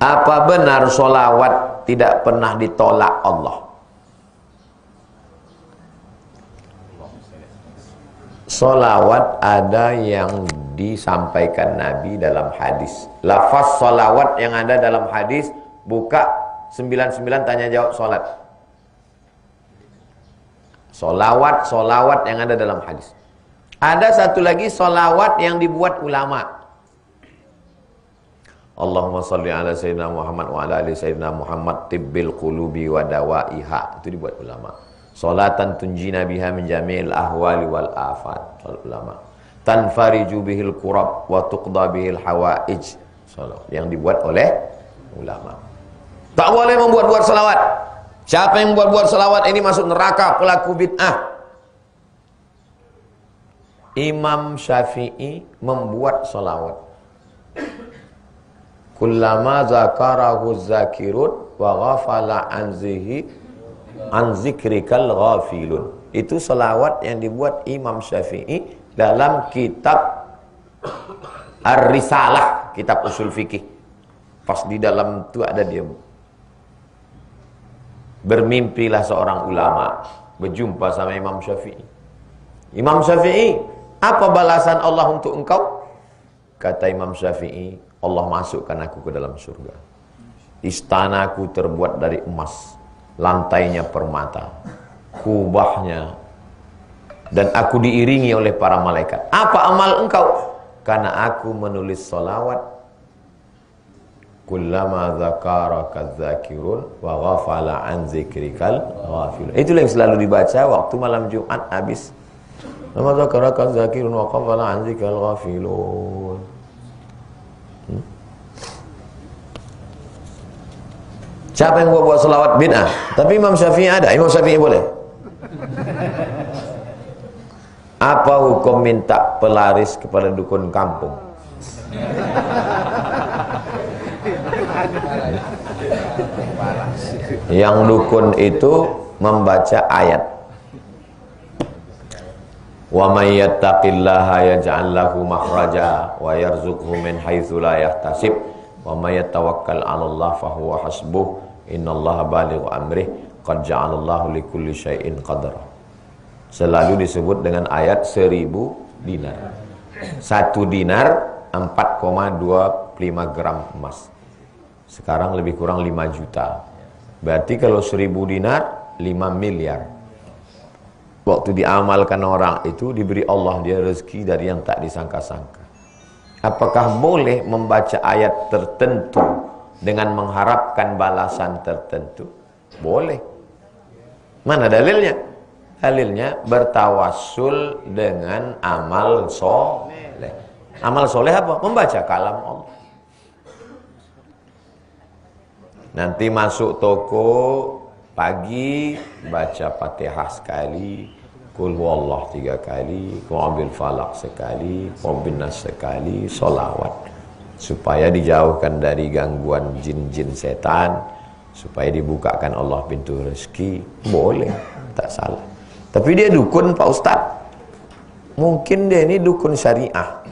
Apa benar solawat tidak pernah ditolak Allah? Solawat ada yang disampaikan Nabi dalam hadis. Lafaz solawat yang ada dalam hadis, buka 99 tanya jawab solat. Solawat yang ada dalam hadis. Ada satu lagi solawat yang dibuat ulama. Allahumma salli ala sayyidina Muhammad wa ala ali sayyidina Muhammad tibbil qulubi wa dawaiha. Itu dibuat ulama. Salatan tunjina biha min jami'il ahwali wal afat. Ulama. Tanfariju bihil kurab wa tuqda bihil hawaij. Yang dibuat oleh ulama. Tak boleh membuat-buat salawat. Siapa yang membuat-buat salawat ini masuk neraka, pelaku bid'ah. Imam Syafi'i membuat salawat. Kullama zakarahu zakirun wa ghafala an zikrikal ghafilun. Itu salawat yang dibuat Imam Syafi'i dalam kitab Ar-Risalah, kitab usul fikih. Pas di dalam itu ada dia. Bermimpilah seorang ulama berjumpa sama Imam Syafi'i. Imam Syafi'i, apa balasan Allah untuk engkau? Kata Imam Syafi'i, Allah masukkan aku ke dalam surga. Istanaku terbuat dari emas, lantainya permata, kubahnya, dan aku diiringi oleh para malaikat. Apa amal engkau? Karena aku menulis salawat. Kullama zakaraka dzakirun wa ghafala an zikrikal ghafilun. Itulah yang selalu dibaca waktu malam Jumat habis. Kullama zakaraka dzakirun wa ghafala an zikrikal ghafilun. Siapa yang buat selawat bid'ah? Tapi Imam Syafi'i ada. Imam Syafi'i boleh. Apa hukum minta pelaris kepada dukun kampung? Yang dukun itu membaca ayat. Wa may yattaqillaha yaj'al lahu makhraja wa yarzuqhu min haitsu la yahtasib. Wa may yatawakkal 'alallahi fa huwa hasbuh. Innallaha balighu amrih qad ja'alallahu likulli syai'in qadara. Selalu disebut dengan ayat 1000 dinar. 1 dinar 4,25 gram emas. Sekarang lebih kurang 5 juta. Berarti kalau 1000 dinar 5 miliar. Waktu diamalkan orang itu diberi Allah dia rezeki dari yang tak disangka-sangka. Apakah boleh membaca ayat tertentu dengan mengharapkan balasan tertentu? Boleh. Mana dalilnya? Dalilnya bertawassul dengan amal soleh. Amal soleh apa? Membaca kalam Allah. Nanti masuk toko pagi baca Fatihah sekali, Qul huwallah 3 kali, Qul falaq sekali, Qul binnas sekali, solawat. Supaya dijauhkan dari gangguan jin-jin setan, supaya dibukakan Allah pintu rezeki. Boleh, tak salah. Tapi dia dukun Pak Ustadz. Mungkin dia ini dukun syariah.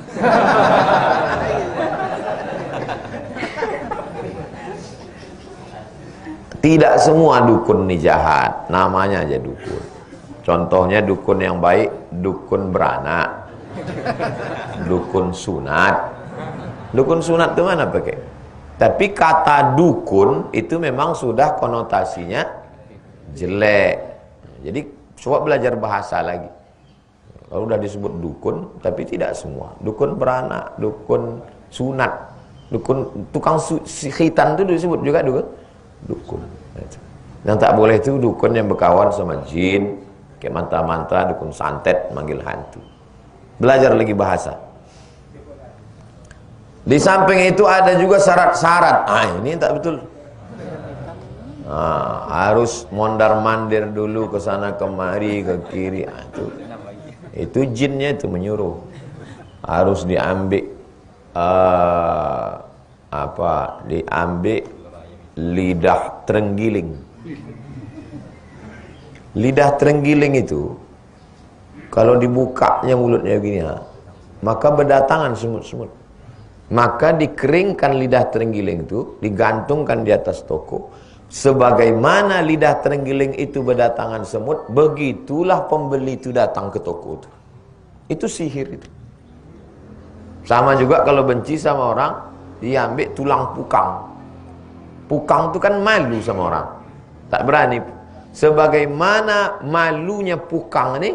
Tidak semua dukun ini jahat, namanya aja dukun. Contohnya dukun yang baik, dukun beranak, dukun sunat. Dukun sunat itu mana pakai? Tapi kata dukun itu memang sudah konotasinya jelek. Jadi coba belajar bahasa lagi. Kalau udah disebut dukun, tapi tidak semua. Dukun beranak, dukun sunat, dukun tukang khitan itu disebut juga dukun. Yang tak boleh itu dukun yang berkawan sama jin, kayak mantra-mantra, dukun santet, manggil hantu. Belajar lagi bahasa. Di samping itu ada juga syarat-syarat. Ini tak betul. Harus mondar-mandir dulu ke sana kemari, ke kiri. Itu jinnya itu menyuruh. Harus diambil diambil lidah terenggiling. Lidah terenggiling itu kalau dibukanya mulutnya begini, maka berdatangan semut-semut. Maka dikeringkan lidah terenggiling itu, digantungkan di atas toko. Sebagaimana lidah terenggiling itu berdatangan semut, begitulah pembeli itu datang ke toko itu. Itu sihir itu. Sama juga kalau benci sama orang, dia ambil tulang pukang. Pukang itu kan malu sama orang, tak berani. Sebagaimana malunya pukang ini,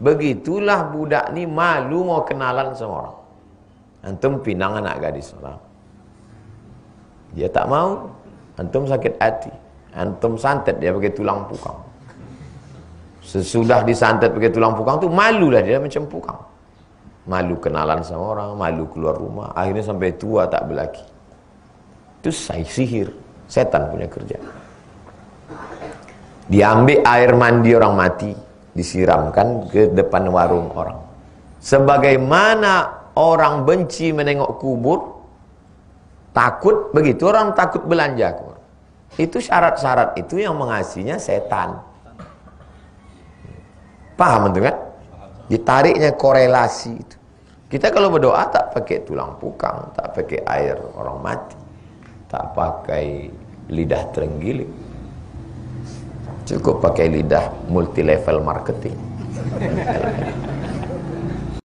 begitulah budak ni malu mau kenalan sama orang. Antum pinang anak gadis orang, dia tak mau. Antum sakit hati, antum santet dia pakai tulang pukang. Sesudah disantet pakai tulang pukang tu malulah dia macam pukang. Malu kenalan sama orang, malu keluar rumah, akhirnya sampai tua tak berlaki. Itu sihir, setan punya kerja. Diambil air mandi orang mati, disiramkan ke depan warung orang. Sebagaimana orang benci menengok kubur, takut, begitu orang takut belanja kubur. Itu syarat-syarat itu yang mengasihnya setan. Paham itu kan? Ditariknya korelasi itu. Kita kalau berdoa tak pakai tulang pukang, tak pakai air orang mati, tak pakai lidah terenggiling, cukup pakai lidah multi level marketing.